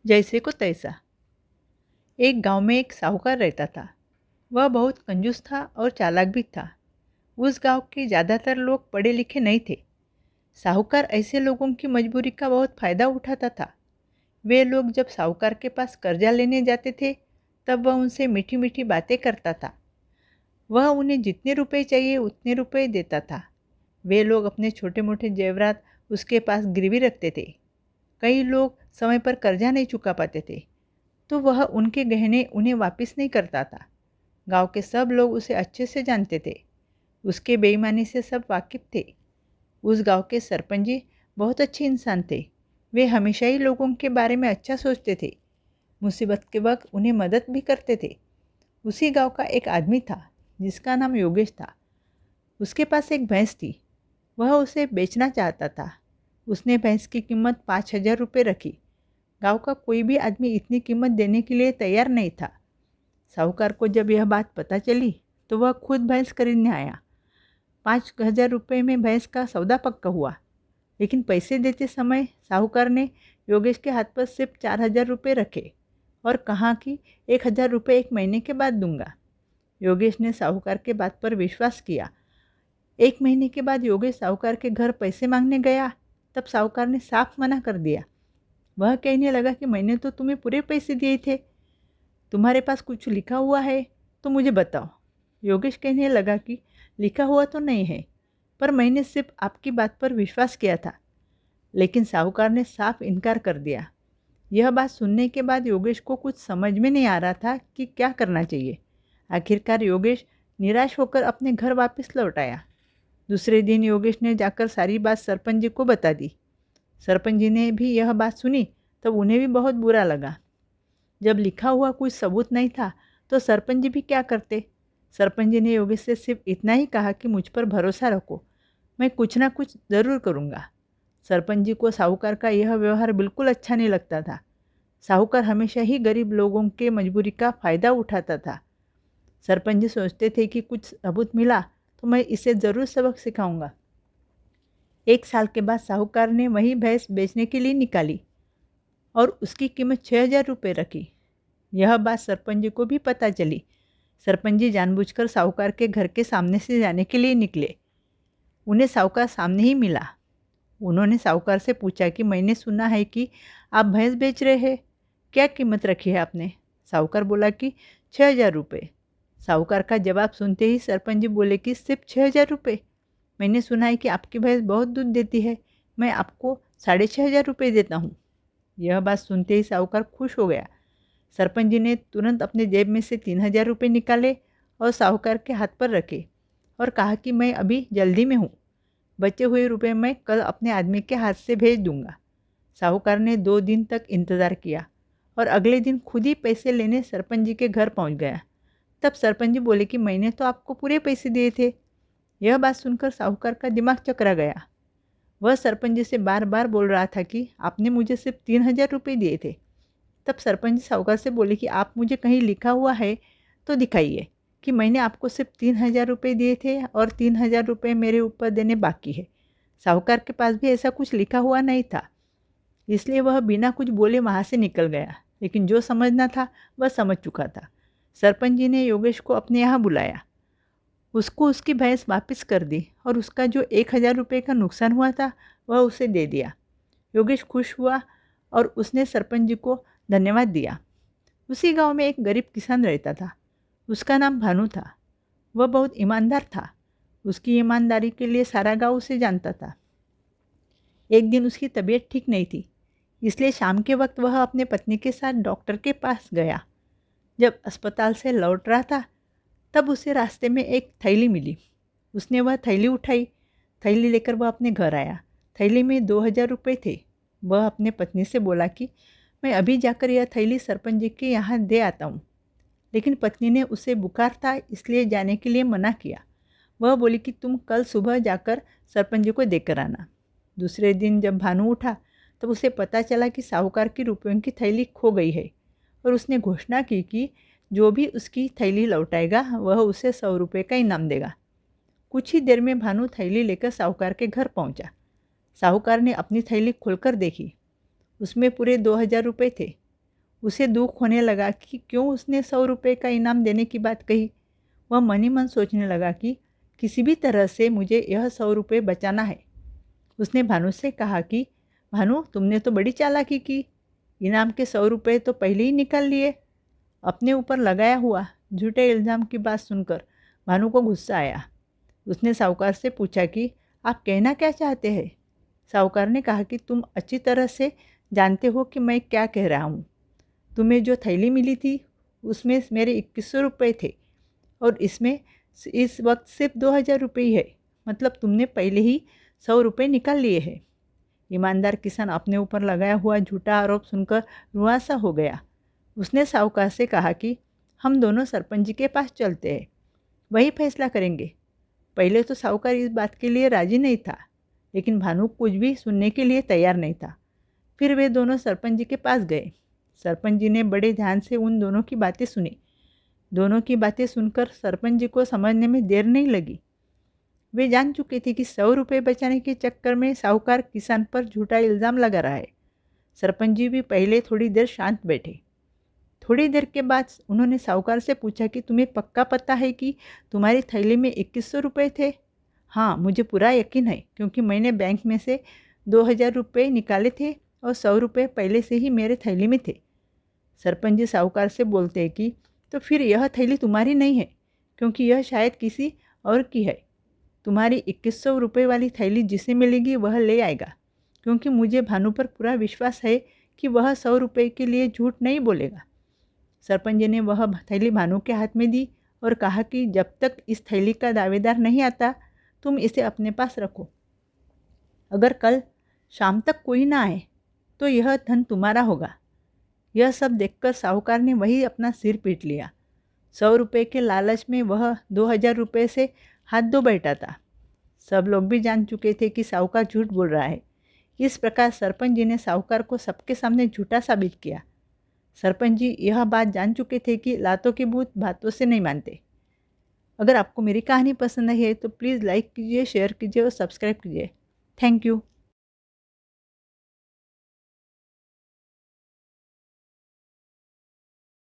जैसे को तैसा। एक गांव में एक साहूकार रहता था। वह बहुत कंजूस था और चालाक भी था। उस गांव के ज़्यादातर लोग पढ़े लिखे नहीं थे। साहूकार ऐसे लोगों की मजबूरी का बहुत फ़ायदा उठाता था। वे लोग जब साहूकार के पास कर्जा लेने जाते थे, तब वह उनसे मीठी मीठी बातें करता था। वह उन्हें जितने रुपए चाहिए उतने रुपए देता था। वे लोग अपने छोटे मोटे जेवरात उसके पास गिरवी रखते थे। कई लोग समय पर कर्जा नहीं चुका पाते थे, तो वह उनके गहने उन्हें वापस नहीं करता था। गांव के सब लोग उसे अच्छे से जानते थे। उसके बेईमानी से सब वाकिफ थे। उस गांव के सरपंच जी बहुत अच्छे इंसान थे। वे हमेशा ही लोगों के बारे में अच्छा सोचते थे। मुसीबत के वक्त उन्हें मदद भी करते थे। उसी गांव का एक आदमी था जिसका नाम योगेश था। उसके पास एक भैंस थी। वह उसे बेचना चाहता था। उसने भैंस की कीमत 5,000 रुपये रखी। गांव का कोई भी आदमी इतनी कीमत देने के लिए तैयार नहीं था। साहूकार को जब यह बात पता चली, तो वह खुद भैंस खरीदने आया। 5,000 रुपये में भैंस का सौदा पक्का हुआ। लेकिन पैसे देते समय साहूकार ने योगेश के हाथ पर सिर्फ 4,000 रुपये रखे और कहा कि 1,000 रुपये 1 महीने के बाद दूंगा। योगेश ने साहूकार के बात पर विश्वास किया। 1 महीने के बाद योगेश साहूकार के घर पैसे मांगने गया। तब साहूकार ने साफ मना कर दिया। वह कहने लगा कि मैंने तो तुम्हें पूरे पैसे दिए थे। तुम्हारे पास कुछ लिखा हुआ है तो मुझे बताओ। योगेश कहने लगा कि लिखा हुआ तो नहीं है, पर मैंने सिर्फ आपकी बात पर विश्वास किया था। लेकिन साहूकार ने साफ इनकार कर दिया। यह बात सुनने के बाद योगेश को कुछ समझ में नहीं आ रहा था कि क्या करना चाहिए। आखिरकार योगेश निराश होकर अपने घर वापस लौट आया। दूसरे दिन योगेश ने जाकर सारी बात सरपंच जी को बता दी। सरपंच जी ने भी यह बात सुनी, तब उन्हें भी बहुत बुरा लगा। जब लिखा हुआ कोई सबूत नहीं था, तो सरपंच जी भी क्या करते। सरपंच जी ने योगेश से सिर्फ इतना ही कहा कि मुझ पर भरोसा रखो, मैं कुछ ना कुछ ज़रूर करूँगा। सरपंच जी को साहूकार का यह व्यवहार बिल्कुल अच्छा नहीं लगता था। साहूकार हमेशा ही गरीब लोगों के मजबूरी का फ़ायदा उठाता था। सरपंच जी सोचते थे कि कुछ सबूत मिला तो मैं इसे ज़रूर सबक सिखाऊंगा। 1 साल के बाद साहूकार ने वही भैंस बेचने के लिए निकाली और उसकी कीमत 6,000 रुपये रखी। यह बात सरपंच जी को भी पता चली। सरपंच जी जानबूझकर साहूकार के घर के सामने से जाने के लिए निकले। उन्हें साहूकार सामने ही मिला। उन्होंने साहूकार से पूछा कि मैंने सुना है कि आप भैंस बेच रहे हैं, क्या कीमत रखी है आपने। साहूकार बोला कि 6,000 रुपये। साहूकार का जवाब सुनते ही सरपंच जी बोले कि सिर्फ 6,000 रुपये। मैंने सुना है कि आपकी भैंस बहुत दूध देती है, मैं आपको 6,500 रुपये देता हूँ। यह बात सुनते ही साहूकार खुश हो गया। सरपंच जी ने तुरंत अपने जेब में से 3,000 रुपये निकाले और साहूकार के हाथ पर रखे और कहा कि मैं अभी जल्दी में हूँ, बचे हुए रुपए मैं कल अपने आदमी के हाथ से भेज दूंगा। साहूकार ने 2 दिन तक इंतज़ार किया और अगले दिन खुद ही पैसे लेने सरपंच जी के घर पहुंच गया। तब सरपंच जी बोले कि मैंने तो आपको पूरे पैसे दिए थे। यह बात सुनकर साहूकार का दिमाग चकरा गया। वह सरपंच जी से बार बार बोल रहा था कि आपने मुझे सिर्फ 3,000 रुपये दिए थे। तब सरपंच साहूकार से बोले कि आप मुझे कहीं लिखा हुआ है तो दिखाइए कि मैंने आपको सिर्फ 3,000 रुपये दिए थे और 3,000 रुपये मेरे ऊपर देने बाकी है। साहूकार के पास भी ऐसा कुछ लिखा हुआ नहीं था, इसलिए वह बिना कुछ बोले वहाँ से निकल गया। लेकिन जो समझना था वह समझ चुका था। सरपंच जी ने योगेश को अपने यहाँ बुलाया, उसको उसकी भैंस वापस कर दी और उसका जो 1,000 रुपये का नुकसान हुआ था वह उसे दे दिया। योगेश खुश हुआ और उसने सरपंच जी को धन्यवाद दिया। उसी गांव में एक गरीब किसान रहता था। उसका नाम भानु था। वह बहुत ईमानदार था। उसकी ईमानदारी के लिए सारा गांव उसे जानता था। एक दिन उसकी तबीयत ठीक नहीं थी, इसलिए शाम के वक्त वह अपने पत्नी के साथ डॉक्टर के पास गया। जब अस्पताल से लौट रहा था, तब उसे रास्ते में एक थैली मिली। उसने वह थैली उठाई। थैली लेकर वह अपने घर आया। थैली में 2,000 रुपये थे। वह अपने पत्नी से बोला कि मैं अभी जाकर यह थैली सरपंच जी के यहाँ दे आता हूँ। लेकिन पत्नी ने उसे बुखार था, इसलिए जाने के लिए मना किया। वह बोली कि तुम कल सुबह जाकर सरपंच जी को देकर आना। दूसरे दिन जब भानु उठा, तब उसे पता चला कि साहूकार की रुपयों की थैली खो गई है और उसने घोषणा की कि जो भी उसकी थैली लौटाएगा वह उसे 100 रुपये का इनाम देगा। कुछ ही देर में भानु थैली लेकर साहूकार के घर पहुंचा। साहूकार ने अपनी थैली खोलकर देखी। उसमें पूरे 2,000 रुपये थे। उसे दुख होने लगा कि क्यों उसने 100 रुपये का इनाम देने की बात कही। वह मन ही मन सोचने लगा कि किसी भी तरह से मुझे यह 100 रुपये बचाना है। उसने भानु से कहा कि भानु, तुमने तो बड़ी चालाकी की, इनाम के 100 रुपये तो पहले ही निकाल लिए। अपने ऊपर लगाया हुआ झूठे इल्ज़ाम की बात सुनकर भानु को गुस्सा आया। उसने साहूकार से पूछा कि आप कहना क्या चाहते हैं। साहूकार ने कहा कि तुम अच्छी तरह से जानते हो कि मैं क्या कह रहा हूँ। तुम्हें जो थैली मिली थी उसमें मेरे 2100 रुपये थे और इसमें इस वक्त सिर्फ 2000 रुपये ही है। मतलब तुमने पहले ही 100 रुपये निकाल लिए हैं। ईमानदार किसान अपने ऊपर लगाया हुआ झूठा आरोप सुनकर रुआसा हो गया। उसने साहूकार से कहा कि हम दोनों सरपंच जी के पास चलते हैं, वही फैसला करेंगे। पहले तो साहूकार इस बात के लिए राजी नहीं था, लेकिन भानु कुछ भी सुनने के लिए तैयार नहीं था। फिर वे दोनों सरपंच जी के पास गए। सरपंच जी ने बड़े ध्यान से उन दोनों की बातें सुनी। दोनों की बातें सुनकर सरपंच जी को समझने में देर नहीं लगी। वे जान चुके थे कि 100 रुपये बचाने के चक्कर में साहूकार किसान पर झूठा इल्ज़ाम लगा रहा है। सरपंच जी भी पहले थोड़ी देर शांत बैठे। थोड़ी देर के बाद उन्होंने साहूकार से पूछा कि तुम्हें पक्का पता है कि तुम्हारी थैली में 2100 रुपये थे। हाँ, मुझे पूरा यकीन है, क्योंकि मैंने बैंक में से 2000 रुपये निकाले थे और 100 रुपये पहले से ही मेरे थैली में थे। सरपंच जी साहूकार से बोलते हैं कि तो फिर यह थैली तुम्हारी नहीं है, क्योंकि यह शायद किसी और की है। तुम्हारी 2100 रुपये वाली थैली जिसे मिलेगी वह ले आएगा, क्योंकि मुझे भानु पर पूरा विश्वास है कि वह 100 रुपये के लिए झूठ नहीं बोलेगा। सरपंच जी ने वह थैली भानु के हाथ में दी और कहा कि जब तक इस थैली का दावेदार नहीं आता तुम इसे अपने पास रखो। अगर कल शाम तक कोई ना आए तो यह धन तुम्हारा होगा। यह सब देखकर साहूकार ने वही अपना सिर पीट लिया। 100 रुपये के लालच में वह 2000 रुपये से हाथ धो बैठा था। सब लोग भी जान चुके थे कि साहूकार झूठ बोल रहा है। इस प्रकार सरपंच जी ने साहूकार को सबके सामने झूठा साबित किया। सरपंच जी यह बात जान चुके थे कि लातों के भूत बातों से नहीं मानते। अगर आपको मेरी कहानी पसंद आई है तो प्लीज़ लाइक कीजिए, शेयर कीजिए और सब्सक्राइब कीजिए। Thank you.